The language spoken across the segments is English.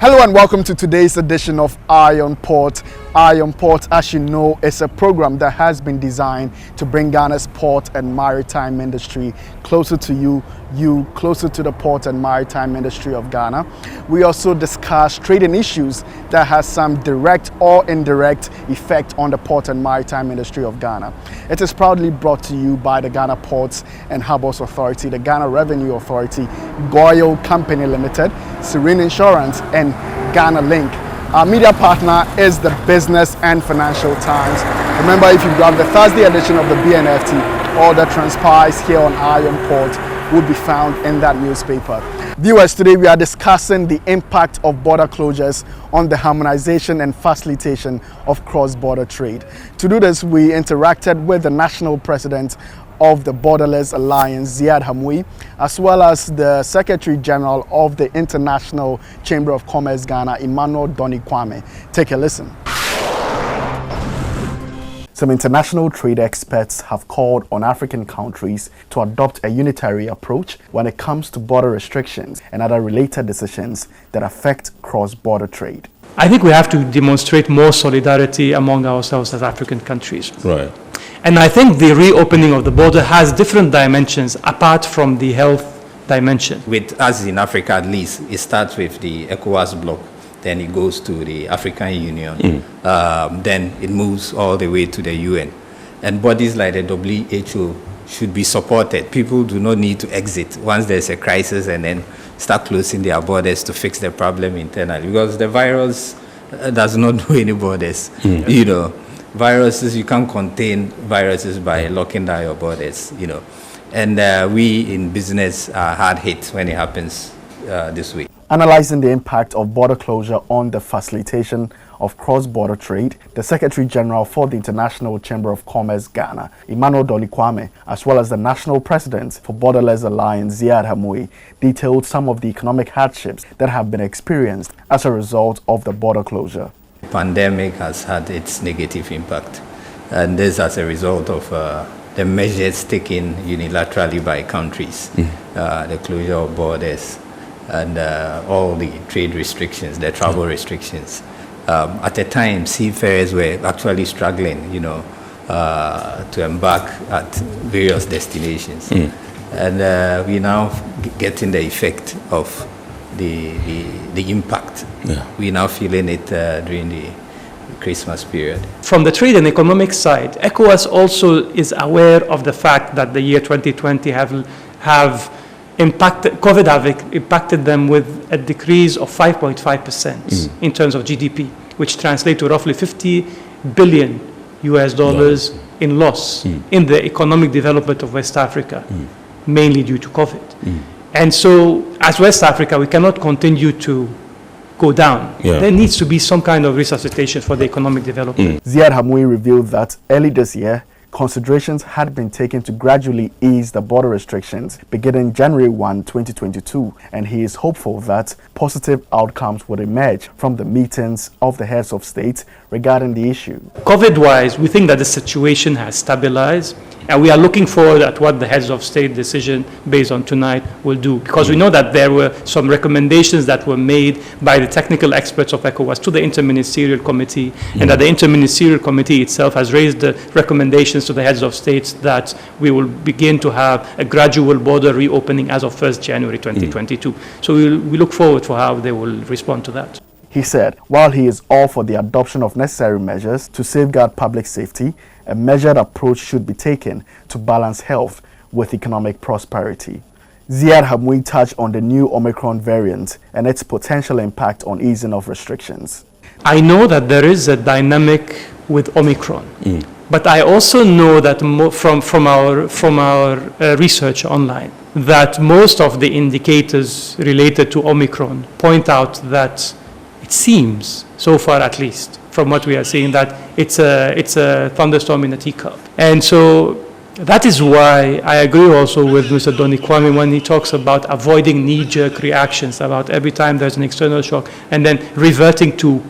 Hello and welcome to today's edition of Eye on Port. Eye on Port, as you know, is a program that has been designed to bring Ghana's port and maritime industry closer to you closer to the port and maritime industry of Ghana. We also discuss trading issues that has some direct or indirect effect on the port and maritime industry of Ghana. It is proudly brought to you by the Ghana Ports and Harbours Authority, the Ghana Revenue Authority, GOIL Company Limited, Serene Insurance, and Ghana Link. Our media partner is the Business and Financial Times. Remember, if you grab the Thursday edition of the BNFT, all that transpires here on Eye on Port would be found in that newspaper. Viewers, today we are discussing the impact of border closures on the harmonization and facilitation of cross-border trade. To do this, we interacted with the national president of the Borderless Alliance, Ziad Hamoui, as well as the Secretary General of the International Chamber of Commerce Ghana, Emmanuel Kwame. Take a listen. Some international trade experts have called on African countries to adopt a unitary approach when it comes to border restrictions and other related decisions that affect cross-border trade. I think we have to demonstrate more solidarity among ourselves as African countries. Right. And I think the reopening of the border has different dimensions apart from the health dimension. With us in Africa, at least, it starts with the ECOWAS bloc, then it goes to the African Union, then it moves all the way to the UN. And bodies like the WHO should be supported. People do not need to exit once there's a crisis and then start closing their borders to fix the problem internally, because the virus does not know any borders. You know, viruses, you can't contain viruses by locking down your borders, you know. And we in business are hard hit when it happens this way. Analyzing the impact of border closure on the facilitation of cross-border trade, the Secretary General for the International Chamber of Commerce Ghana, Emmanuel Kwame, as well as the National President for Borderless Alliance, Ziad Hamoui, detailed some of the economic hardships that have been experienced as a result of the border closure. The pandemic has had its negative impact, and this as a result of the measures taken unilaterally by countries, the closure of borders, and all the trade restrictions, the travel restrictions. At the time, seafarers were actually struggling, you know, to embark at various destinations. And we now getting the effect of the impact. We're now feeling it during the Christmas period. From the trade and economic side, ECOWAS also is aware of the fact that the year 2020 COVID have impacted them with a decrease of 5.5% in terms of GDP, which translates to roughly $50 billion in loss in the economic development of West Africa, mainly due to COVID. And so, as West Africa, we cannot continue to go down. There needs to be some kind of resuscitation for the economic development. Ziad Hamoui revealed that early this year, considerations had been taken to gradually ease the border restrictions beginning January 1, 2022, and he is hopeful that positive outcomes would emerge from the meetings of the heads of state regarding the issue. COVID-wise, we think that the situation has stabilized, and we are looking forward at what the heads of state decision based on tonight will do, because we know that there were some recommendations that were made by the technical experts of ECOWAS to the Interministerial Committee, and that the Interministerial Committee itself has raised the recommendations to the heads of states that we will begin to have a gradual border reopening as of 1st January 2022. So we look forward for how they will respond to that. He said, while he is all for the adoption of necessary measures to safeguard public safety, a measured approach should be taken to balance health with economic prosperity. Ziad Hamoui touched on the new Omicron variant and its potential impact on easing of restrictions. I know that there is a dynamic with Omicron, but I also know that from our research online, that most of the indicators related to Omicron point out that it seems, so far at least, from what we are seeing, that it's a thunderstorm in a teacup. And so that is why I agree also with Mr. Kwame when he talks about avoiding knee-jerk reactions, about every time there's an external shock, and then reverting to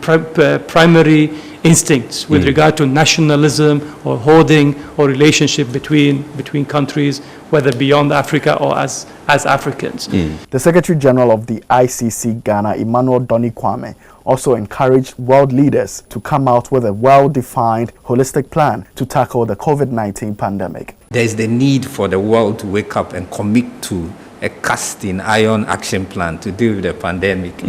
primary instincts with regard to nationalism or hoarding or relationship between countries, whether beyond Africa or as Africans. The Secretary General of the ICC Ghana, Emmanuel Doni Kwame, also encouraged world leaders to come out with a well-defined, holistic plan to tackle the COVID-19 pandemic. There is the need for the world to wake up and commit to a casting iron action plan to deal with the pandemic,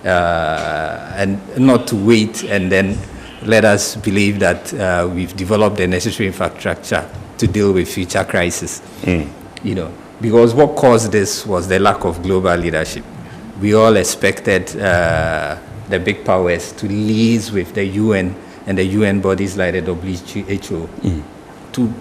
and not to wait and then let us believe that we've developed the necessary infrastructure to deal with future crises. You know, because what caused this was the lack of global leadership. We all expected the big powers to liaise with the UN and the UN bodies like the WHO to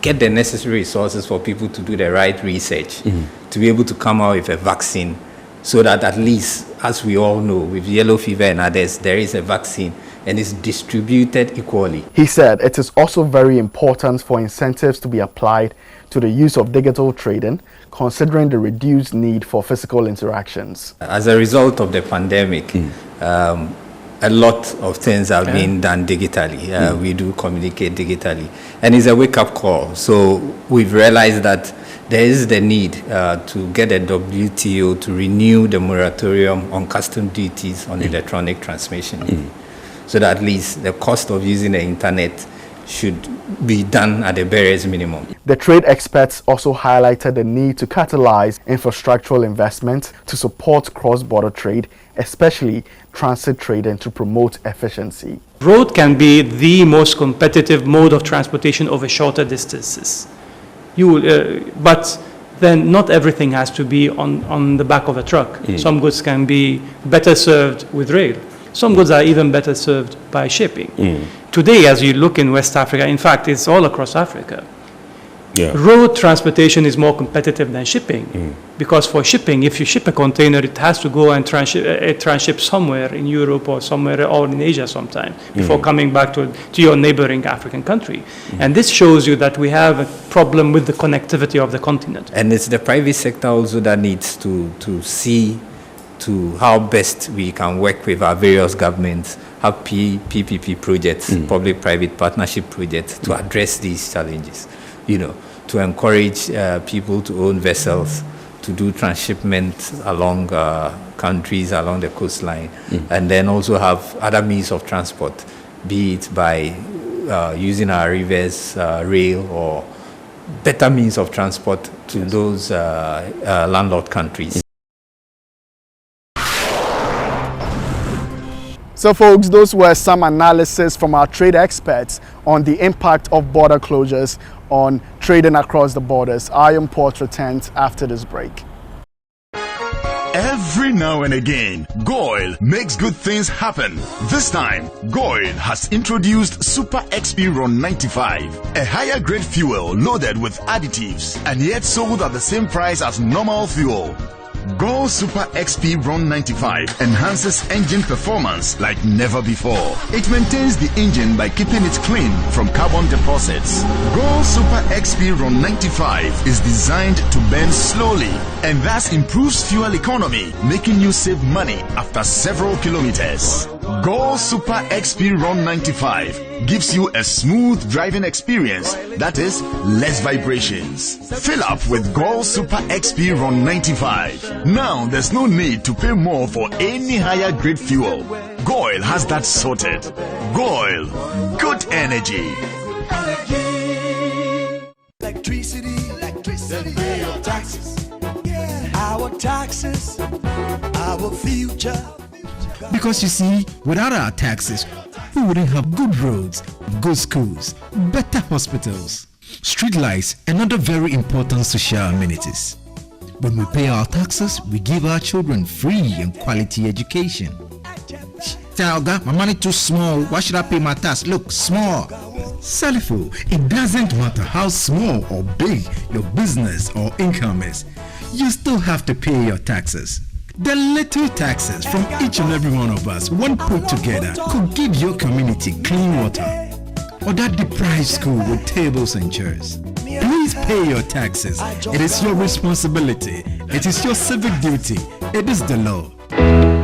get the necessary resources for people to do the right research, to be able to come out with a vaccine, so that at least, as we all know, with yellow fever and others, there is a vaccine and it's distributed equally. He said it is also very important for incentives to be applied to the use of digital trading, considering the reduced need for physical interactions. As a result of the pandemic, a lot of things are being done digitally. We do communicate digitally, and it's a wake-up call. So we've realized that there is the need to get a WTO to renew the moratorium on custom duties on electronic transmission, so that at least the cost of using the internet should be done at the barest minimum. The trade experts also highlighted the need to catalyze infrastructural investment to support cross-border trade, especially transit trading, to promote efficiency. Road can be the most competitive mode of transportation over shorter distances. But then not everything has to be on the back of a truck. Some goods can be better served with rail. Some goods are even better served by shipping. Today, as you look in West Africa, in fact, it's all across Africa. Road transportation is more competitive than shipping, because for shipping, if you ship a container, it has to go and transship somewhere in Europe or somewhere or in Asia sometime before coming back to your neighboring African country. And this shows you that we have a problem with the connectivity of the continent. And it's the private sector also that needs to see to how best we can work with our various governments, have PPP projects, public-private partnership projects, to address these challenges. You know, to encourage people to own vessels, to do transshipment along countries, along the coastline, and then also have other means of transport, be it by using our rivers, rail, or better means of transport to those landlocked countries. So folks, those were some analysis from our trade experts on the impact of border closures on trading across the borders. Iron Port returns after this break. Every now and again, GOIL makes good things happen. This time, GOIL has introduced Super XP Ron 95, a higher grade fuel loaded with additives and yet sold at the same price as normal fuel. GOIL Super XP Ron 95 enhances engine performance like never before. It maintains the engine by keeping it clean from carbon deposits. GOIL Super XP Ron 95 is designed to burn slowly and thus improves fuel economy, making you save money after several kilometers. GOIL Super XP Ron 95 gives you a smooth driving experience, that is, less vibrations. Fill up with GOIL Super XP Ron 95. Now there's no need to pay more for any higher grade fuel. GOIL has that sorted. GOIL, good energy. Electricity, then pay your taxes. Our taxes, our future. Because you see, without our taxes, we wouldn't have good roads, good schools, better hospitals, streetlights, and other very important social amenities. When we pay our taxes, we give our children free and quality education. Talga, my money too small. Why should I pay my tax? Look, small. Salifo, it doesn't matter how small or big your business or income is. You still have to pay your taxes. The little taxes from each and every one of us, when put together, could give your community clean water or that deprived school with tables and chairs. Please pay your taxes. It is your responsibility. It is your civic duty. It is the law.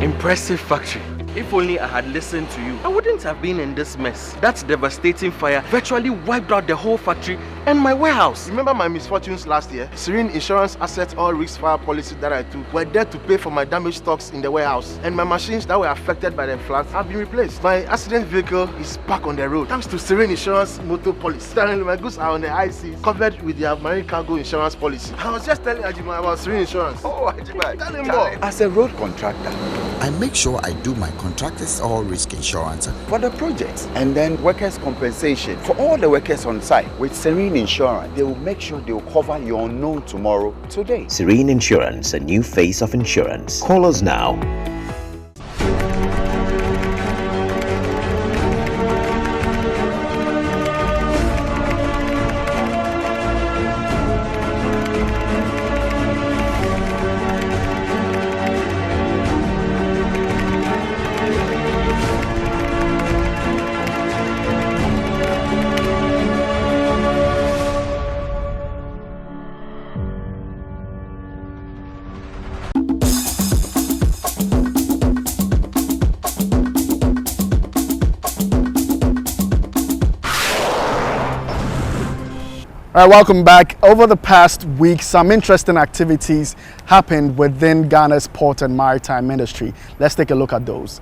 Impressive factory. If only I had listened to you, I wouldn't have been in this mess. That devastating fire virtually wiped out the whole factory and my warehouse. Remember my misfortunes last year? Serene Insurance Asset All Risk Fire policy that I took were there to pay for my damaged stocks in the warehouse, and my machines that were affected by the floods have been replaced. My accident vehicle is back on the road thanks to Serene Insurance motor policy. Currently, my goods are on the high seas, covered with their marine cargo insurance policy. I was just telling Ajima about Serene Insurance. Oh, Ajima, tell him more. As a road contractor, I make sure I do my contractors all risk insurance for the projects and then workers' compensation for all the workers on site. With Serene Insurance, they will make sure they will cover your unknown tomorrow today. Serene Insurance, a new face of insurance. Call us now. All right, welcome back. Over the past week, some interesting activities happened within Ghana's port and maritime industry. Let's take a look at those.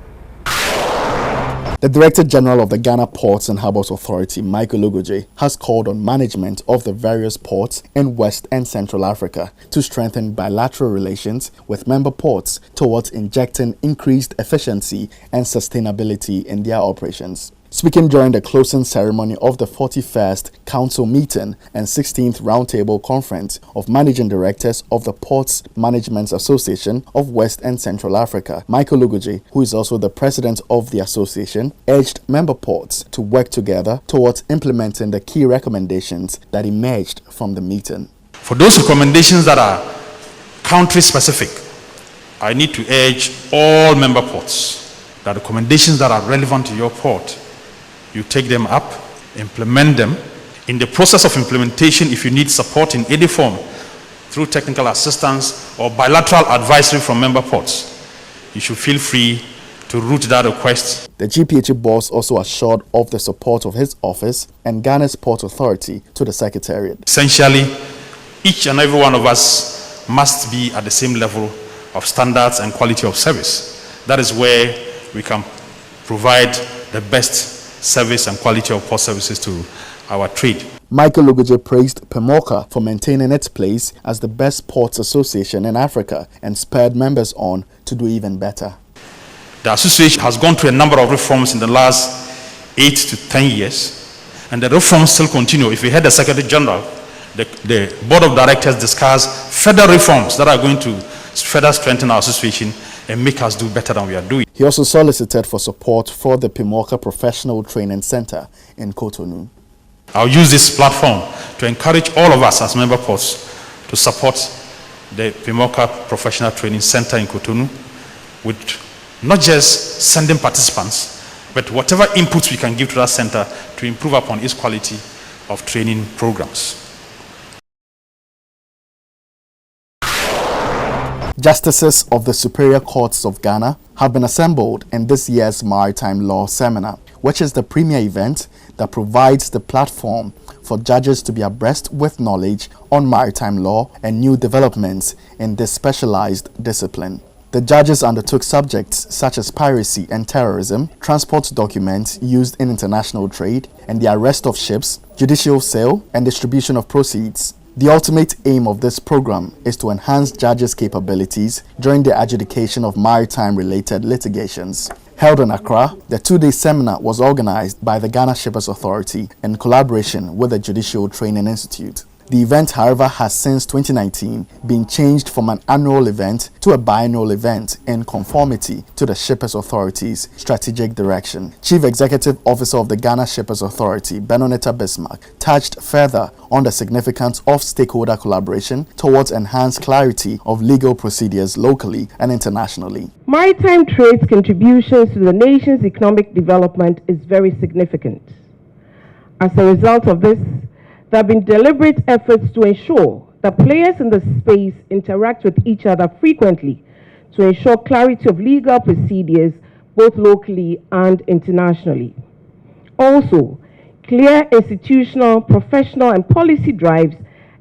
The Director General of the Ghana Ports and Harbours Authority, Michael Ogoje, has called on management of the various ports in West and Central Africa to strengthen bilateral relations with member ports towards injecting increased efficiency and sustainability in their operations. Speaking during the closing ceremony of the 41st Council meeting and 16th Roundtable Conference of Managing Directors of the Ports Management Association of West and Central Africa, Michael Ogoje, who is also the president of the association, urged member ports to work together towards implementing the key recommendations that emerged from the meeting. For those recommendations that are country-specific, I need to urge all member ports that recommendations that are relevant to your port, you take them up, implement them. In the process of implementation, if you need support in any form through technical assistance or bilateral advisory from member ports, you should feel free to route that request. The GPHA boss also assured of the support of his office and Ghana's Port Authority to the Secretariat. Essentially, each and every one of us must be at the same level of standards and quality of service. That is where we can provide the best service and quality of port services to our trade. Michael Ogoje praised PMAWCA for maintaining its place as the best ports association in Africa and spurred members on to do even better. The association has gone through a number of reforms in the last 8 to 10 years, and the reforms still continue. If you heard the Secretary General, the Board of Directors discuss further reforms that are going to further strengthen our association and make us do better than we are doing. He also solicited for support for the PMAWCA Professional Training Center in Cotonou. I'll use this platform to encourage all of us as member ports to support the PMAWCA Professional Training Center in Cotonou with not just sending participants, but whatever inputs we can give to that center to improve upon its quality of training programs. Justices of the Superior Courts of Ghana have been assembled in this year's Maritime Law Seminar, which is the premier event that provides the platform for judges to be abreast with knowledge on maritime law and new developments in this specialized discipline. The judges undertook subjects such as piracy and terrorism, transport documents used in international trade, and the arrest of ships, judicial sale, and distribution of proceeds. The ultimate aim of this program is to enhance judges' capabilities during the adjudication of maritime-related litigations. Held in Accra, the two-day seminar was organized by the Ghana Shippers Authority in collaboration with the Judicial Training Institute. The event, however, has since 2019 been changed from an annual event to a biannual event in conformity to the Shippers Authority's strategic direction. Chief Executive Officer of the Ghana Shippers Authority, Benonetta Bismarck, touched further on the significance of stakeholder collaboration towards enhanced clarity of legal procedures locally and internationally. Maritime trade's contributions to the nation's economic development is very significant. As a result of this, there have been deliberate efforts to ensure that players in the space interact with each other frequently to ensure clarity of legal procedures both locally and internationally. Also, clear institutional, professional, and policy drives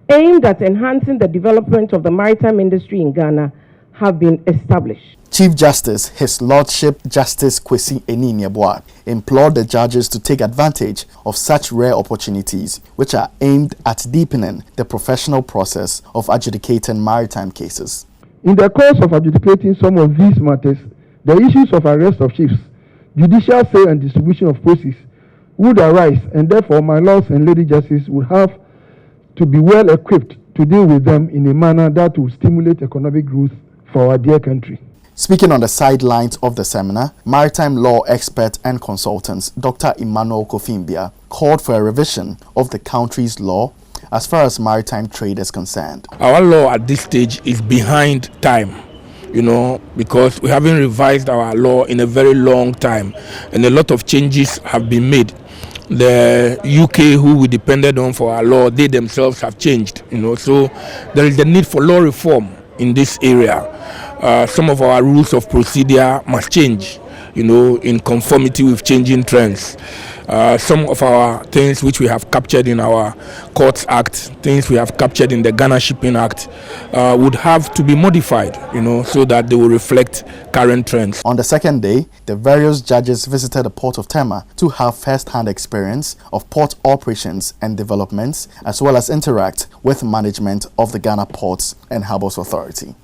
aimed at enhancing the development of the maritime industry in Ghana have been established. Chief Justice, His Lordship Justice Kwesi Eni-Nyeboah, implored the judges to take advantage of such rare opportunities which are aimed at deepening the professional process of adjudicating maritime cases. In the course of adjudicating some of these matters, the issues of arrest of ships, judicial sale and distribution of proceeds would arise, and therefore my lords and lady justices would have to be well equipped to deal with them in a manner that will stimulate economic growth for our dear country. Speaking on the sidelines of the seminar, maritime law expert and consultant Dr. Emmanuel Kofimbia called for a revision of the country's law as far as maritime trade is concerned. Our law at this stage is behind time, because we haven't revised our law in a very long time, and a lot of changes have been made. The UK, who we depended on for our law, they themselves have changed, so there is a need for law reform in this area. Some of our rules of procedure must change, in conformity with changing trends. Some of our things which we have captured in our Courts Act, things we have captured in the Ghana Shipping Act, would have to be modified, so that they will reflect current trends. On the second day, the various judges visited the port of Tema to have first-hand experience of port operations and developments, as well as interact with management of the Ghana Ports and Harbours Authority.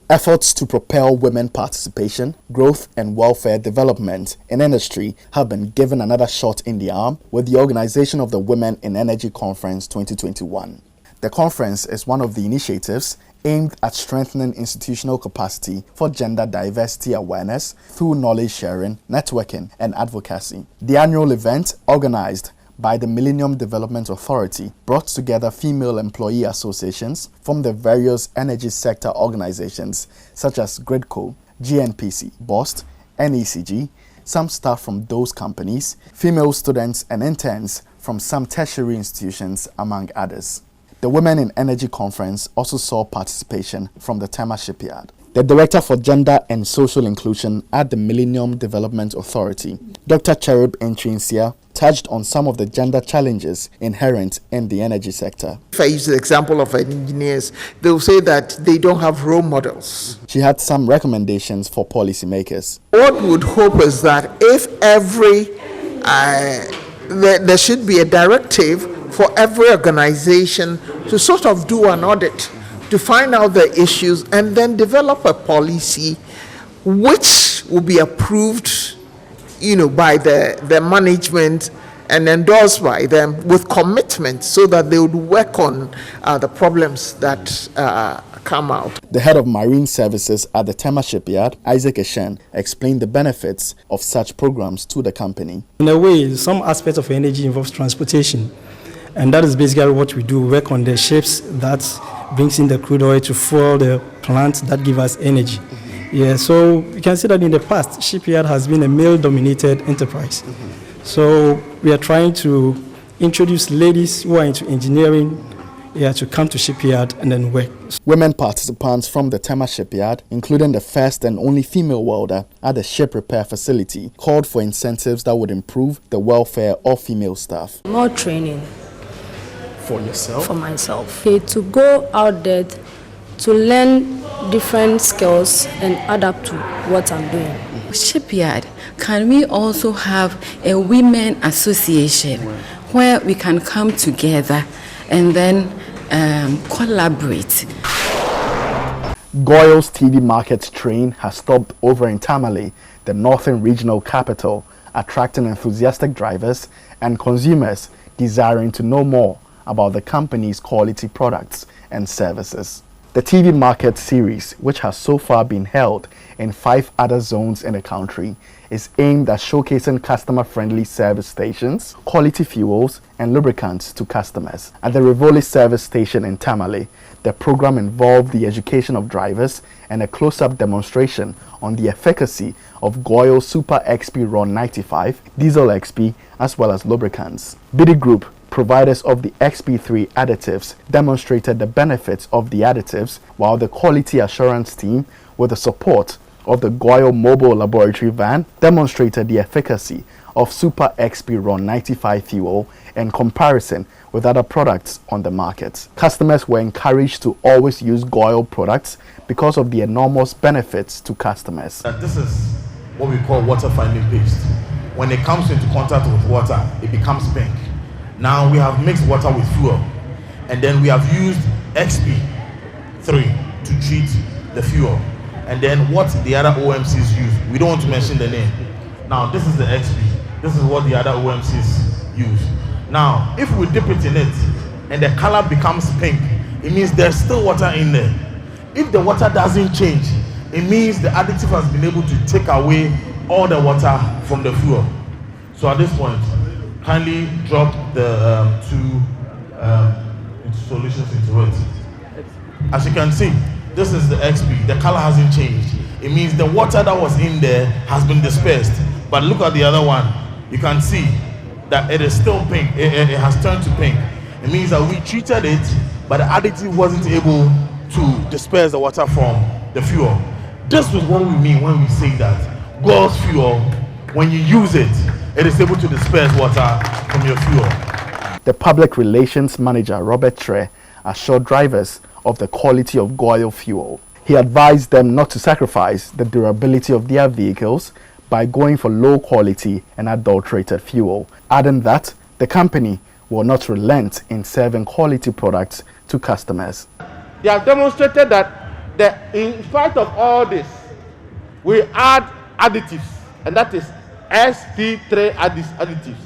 Efforts to propel women participation, growth and welfare development in industry have been given another shot in the arm with the organization of the Women in Energy Conference 2021. The conference is one of the initiatives aimed at strengthening institutional capacity for gender diversity awareness through knowledge sharing, networking and advocacy. The annual event, organized by the Millennium Development Authority, brought together female employee associations from the various energy sector organizations such as GRIDCO, GNPC, BOST, NECG, some staff from those companies, female students and interns from some tertiary institutions, among others. The Women in Energy Conference also saw participation from the Tema Shipyard. The Director for Gender and Social Inclusion at the Millennium Development Authority, Dr. Cherub Ntrinsia, touched on some of the gender challenges inherent in the energy sector. If I use the example of engineers, they'll say that they don't have role models. She had some recommendations for policymakers. What we would hope is that if there should be a directive for every organization to sort of do an audit, to find out the issues and then develop a policy which will be approved by the management and endorsed by them with commitment, so that they would work on the problems that come out. The head of marine services at the Tema Shipyard, Isaac Eshen, explained the benefits of such programs to the company. In a way, some aspects of energy involves transportation, and that is basically what we do, work on the ships that brings in the crude oil to fuel the plants that give us energy. Yeah, so you can see that in the past, shipyard has been a male-dominated enterprise. So we are trying to introduce ladies who are into engineering to come to shipyard and then work. Women participants from the Tema Shipyard, including the first and only female welder at the ship repair facility, called for incentives that would improve the welfare of female staff. More training. For yourself? For myself. To go out there to learn different skills and adapt to what I'm doing. Shipyard, can we also have a women association where we can come together and then collaborate? GOIL's TV market train has stopped over in Tamale, the northern regional capital, attracting enthusiastic drivers and consumers desiring to know more about the company's quality products and services. The TV Market series, which has so far been held in 5 other zones in the country, is aimed at showcasing customer-friendly service stations, quality fuels, and lubricants to customers. At the Rivoli service station in Tamale, the program involved the education of drivers and a close-up demonstration on the efficacy of GOIL Super XP RON 95, Diesel XP, as well as lubricants. BD Group providers of the XP3 additives demonstrated the benefits of the additives, while the quality assurance team, with the support of the GOIL mobile laboratory van, demonstrated the efficacy of Super XP RON 95 fuel in comparison with other products on the market. Customers were encouraged to always use GOIL products because of the enormous benefits to customers. This is what we call water finding paste. When it comes into contact with water, it becomes pink. Now we have mixed water with fuel, and then we have used XP3 to treat the fuel. And then what the other OMCs use, we don't want to mention the name. Now this is the XP. This is what the other OMCs use. Now, if we dip it in it and the color becomes pink, it means there's still water in there. If the water doesn't change, it means the additive has been able to take away all the water from the fuel. So at this point, kindly drop the two solutions into it. As you can see, this is the XP. The color hasn't changed. It means the water that was in there has been dispersed. But look at the other one. You can see that it is still pink. It has turned to pink. It means that we treated it, but the additive wasn't able to disperse the water from the fuel. This is what we mean when we say that GOIL's fuel, when you use it, it is able to disperse water from your fuel. The public relations manager, Robert Tre, assured drivers of the quality of GOIL fuel. He advised them not to sacrifice the durability of their vehicles by going for low quality and adulterated fuel, adding that the company will not relent in serving quality products to customers. They have demonstrated that in spite of all this, we add additives, and that is SP3 additives.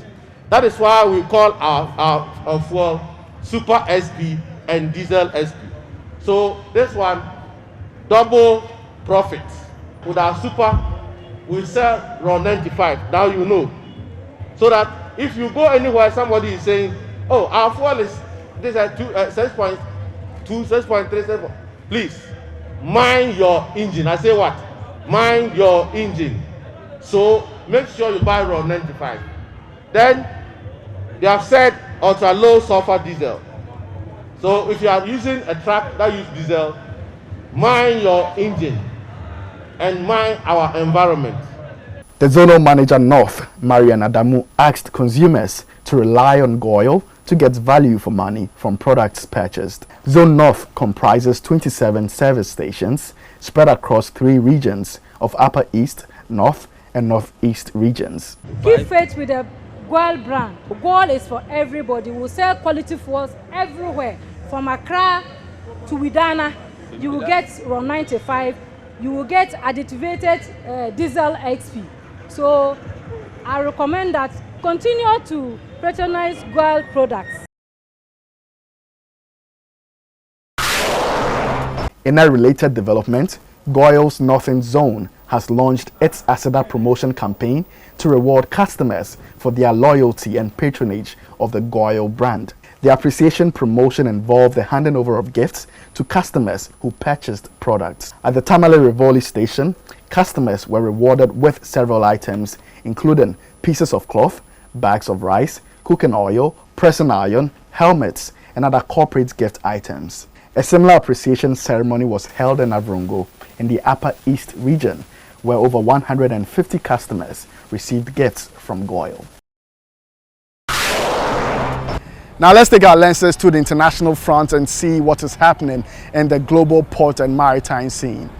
That is why we call our fuel Super SP and Diesel SP. So this one, double profit. With our Super, we sell RON 95. Now you know. So that if you go anywhere, somebody is saying, oh, our fuel is this at 6.2, 6.3, 7. Please, mind your engine. I say what? Mind your engine. So make sure you buy RON 95. Then they have said ultra low sulfur diesel. So if you are using a truck that uses diesel, mind your engine and mind our environment. The Zonal Manager North, Marian Adamu, asked consumers to rely on GOIL to get value for money from products purchased. Zone North comprises 27 service stations spread across 3 regions of Upper East, North and Northeast regions. Keep faith with the GOIL brand. GOIL is for everybody. We sell quality fuels everywhere. From Accra to Widana, you will get RON 95. You will get additivated diesel XP. So I recommend that continue to patronize GOIL products. In a related development, GOIL's Northern Zone has launched its ASEDA promotion campaign to reward customers for their loyalty and patronage of the GOIL brand. The appreciation promotion involved the handing over of gifts to customers who purchased products. At the Tamale Rivoli station, customers were rewarded with several items, including pieces of cloth, bags of rice, cooking oil, pressing iron, helmets, and other corporate gift items. A similar appreciation ceremony was held in Avrongo in the Upper East region, where over 150 customers received gifts from GOIL. Now let's take our lenses to the international front and see what is happening in the global port and maritime scene.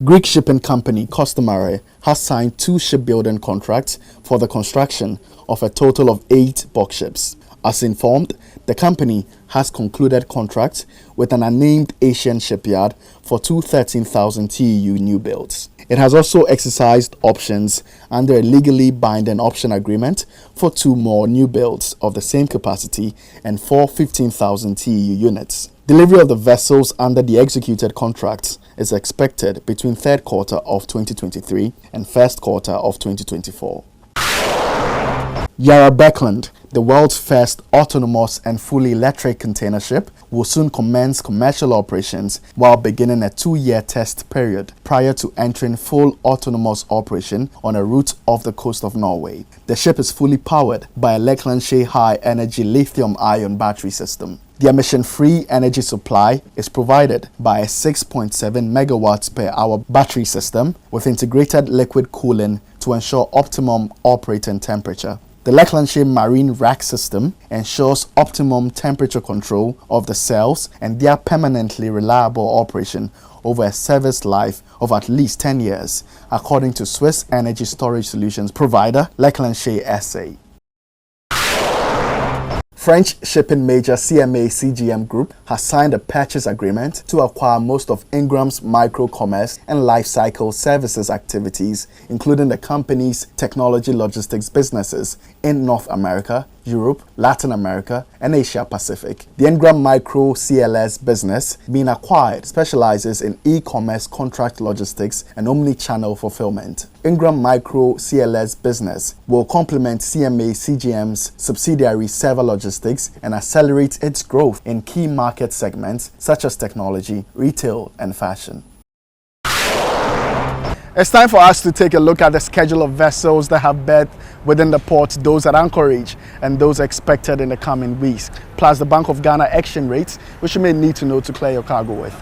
Greek shipping company Costamare has signed 2 shipbuilding contracts for the construction of a total of 8 bulk ships. As informed, the company has concluded contracts with an unnamed Asian shipyard for 2 13,000 TEU new builds. It has also exercised options under a legally binding option agreement for 2 more new builds of the same capacity and 4 15,000 TEU units. Delivery of the vessels under the executed contracts is expected between 3rd quarter of 2023 and 1st quarter of 2024. Yara Beckland, The world's first autonomous and fully electric container ship will soon commence commercial operations while beginning a 2-year test period prior to entering full autonomous operation on a route off the coast of Norway. The ship is fully powered by a Lakelandshae high-energy lithium-ion battery system. The emission-free energy supply is provided by a 6.7 megawatts per hour battery system with integrated liquid cooling to ensure optimum operating temperature. The Lakelandshae marine rack system ensures optimum temperature control of the cells and their permanently reliable operation over a service life of at least 10 years, according to Swiss energy storage solutions provider Lakelandshae SA. French shipping major CMA-CGM Group has signed a purchase agreement to acquire most of Ingram's micro-commerce and life cycle services activities, including the company's technology logistics businesses in North America, Europe, Latin America, and Asia Pacific. The Ingram Micro CLS business being acquired specializes in e-commerce contract logistics and omni-channel fulfillment. Ingram Micro CLS business will complement CMA-CGM's subsidiary Server Logistics and accelerate its growth in key market segments such as technology, retail, and fashion. It's time for us to take a look at the schedule of vessels that have berthed within the port, those at anchorage, and those expected in the coming weeks, plus the Bank of Ghana exchange rates, which you may need to know to clear your cargo with.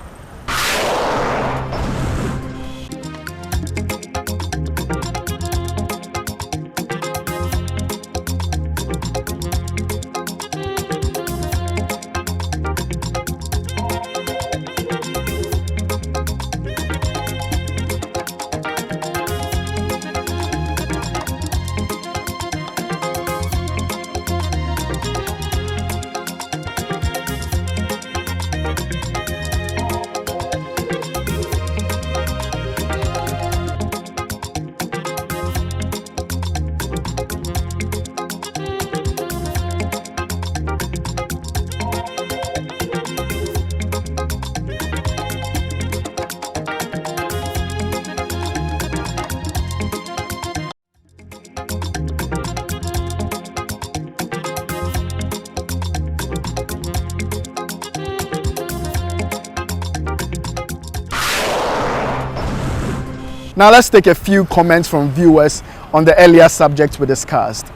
Now let's take a few comments from viewers on the earlier subjects we discussed.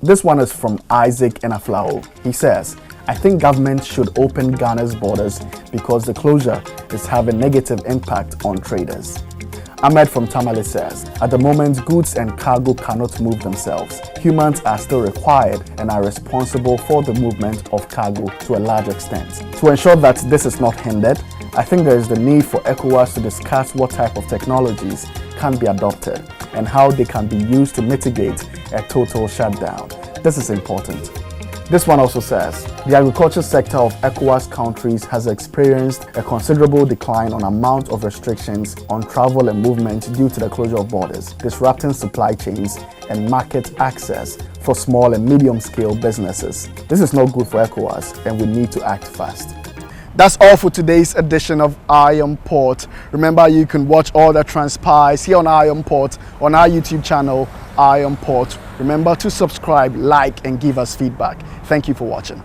This one is from Isaac Enaflao. He says, I think government should open Ghana's borders because the closure is having negative impact on traders. Ahmed from Tamale says, at the moment, goods and cargo cannot move themselves. Humans are still required and are responsible for the movement of cargo to a large extent. To ensure that this is not hindered, I think there is the need for ECOWAS to discuss what type of technologies can be adopted and how they can be used to mitigate a total shutdown. This is important. This one also says, the agriculture sector of ECOWAS countries has experienced a considerable decline on amount of restrictions on travel and movement due to the closure of borders, disrupting supply chains and market access for small and medium-scale businesses. This is not good for ECOWAS and we need to act fast. That's all for today's edition of Iron Port. Remember, you can watch all that transpires here on Iron Port on our YouTube channel, Iron Port. Remember to subscribe, like, and give us feedback. Thank you for watching.